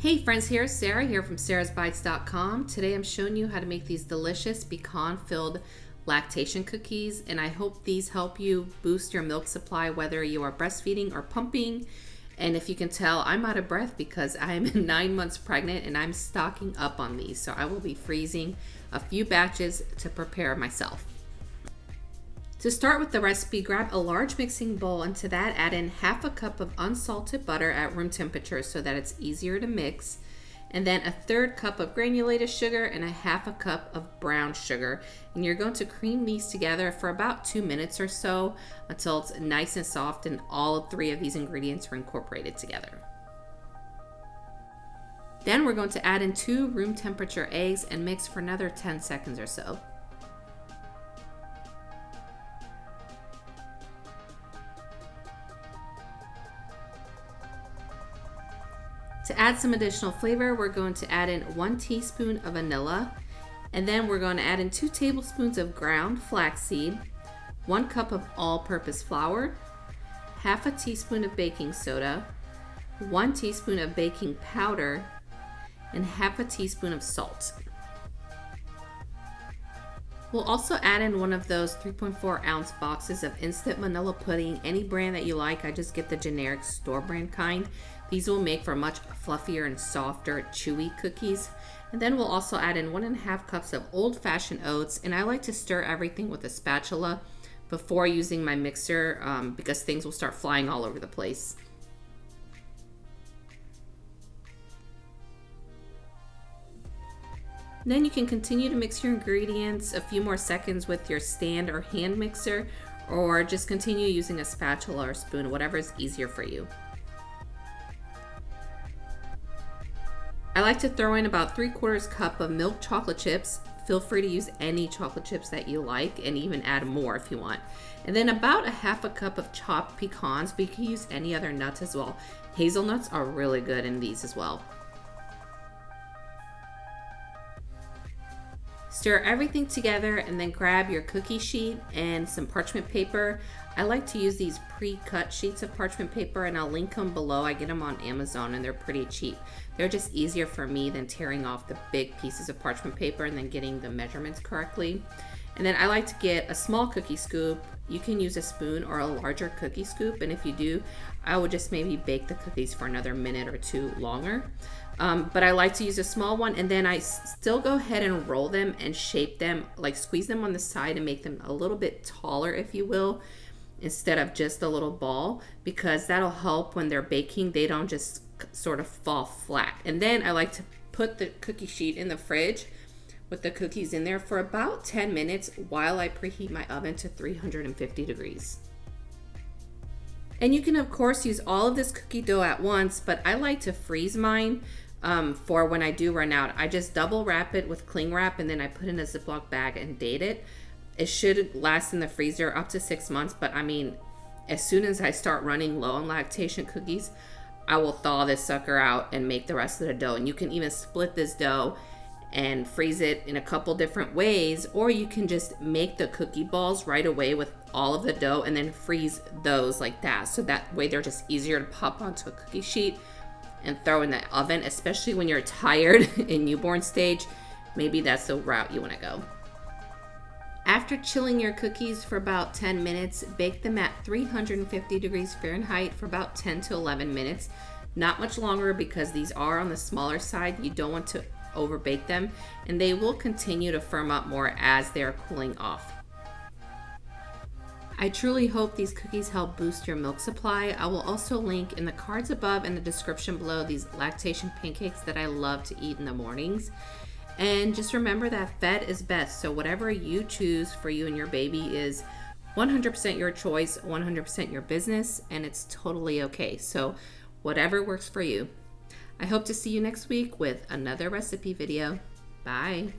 Hey friends, here's Sarah here from sarahsbites.com. Today I'm showing you how to make these delicious pecan-filled lactation cookies, and I hope these help you boost your milk supply whether you are breastfeeding or pumping. And if you can tell, I'm out of breath because I'm 9 months pregnant and I'm stocking up on these. So I will be freezing a few batches to prepare myself. To start with the recipe, grab a large mixing bowl, and to that add in half a cup of unsalted butter at room temperature so that it's easier to mix, and then a third cup of granulated sugar and a half a cup of brown sugar. And you're going to cream these together for about 2 minutes or so until it's nice and soft and all three of these ingredients are incorporated together. Then we're going to add in 2 room temperature eggs and mix for another 10 seconds or so. To add some additional flavor, we're going to add in 1 teaspoon of vanilla, and then we're going to add in 2 tablespoons of ground flaxseed, 1 cup of all-purpose flour, half a teaspoon of baking soda, 1 teaspoon of baking powder, and half a teaspoon of salt. We'll also add in one of those 3.4 ounce boxes of instant vanilla pudding, any brand that you like. I just get the generic store brand kind. These will make for much fluffier and softer, chewy cookies. And then we'll also add in 1.5 cups of old-fashioned oats, and I like to stir everything with a spatula before using my mixer because things will start flying all over the place. Then you can continue to mix your ingredients a few more seconds with your stand or hand mixer, or just continue using a spatula or spoon, whatever is easier for you. I like to throw in about 3/4 cup of milk chocolate chips. Feel free to use any chocolate chips that you like and even add more if you want. And then about a half a cup of chopped pecans, but you can use any other nuts as well. Hazelnuts are really good in these as well. Stir everything together and then grab your cookie sheet and some parchment paper. I like to use these pre-cut sheets of parchment paper, and I'll link them below. I get them on Amazon and they're pretty cheap. They're just easier for me than tearing off the big pieces of parchment paper and then getting the measurements correctly. And then I like to get a small cookie scoop. You can use a spoon or a larger cookie scoop, and if you do, I would just maybe bake the cookies for another minute or 2 longer. But I like to use a small one, and then I still go ahead and roll them and shape them, like squeeze them on the side and make them a little bit taller, if you will, instead of just a little ball, because that'll help when they're baking. They don't just sort of fall flat. And then I like to put the cookie sheet in the fridge with the cookies in there for about 10 minutes while I preheat my oven to 350 degrees. And you can of course use all of this cookie dough at once, but I like to freeze mine for when I do run out. I just double wrap it with cling wrap, and then I put in a Ziploc bag and date it. It should last in the freezer up to 6 months, but I mean, as soon as I start running low on lactation cookies, I will thaw this sucker out and make the rest of the dough. And you can even split this dough and freeze it in a couple different ways, or you can just make the cookie balls right away with all of the dough and then freeze those like that. So that way they're just easier to pop onto a cookie sheet and throw in the oven, especially when you're tired in newborn stage. Maybe that's the route you want to go. After chilling your cookies for about 10 minutes, bake them at 350 degrees Fahrenheit for about 10 to 11 minutes. Not much longer because these are on the smaller side. You don't want to overbake them, and they will continue to firm up more as they are cooling off. I truly hope these cookies help boost your milk supply. I will also link in the cards above and the description below these lactation pancakes that I love to eat in the mornings. And just remember that fed is best. So whatever you choose for you and your baby is 100% your choice, 100% your business, and it's totally okay. So whatever works for you. I hope to see you next week with another recipe video. Bye.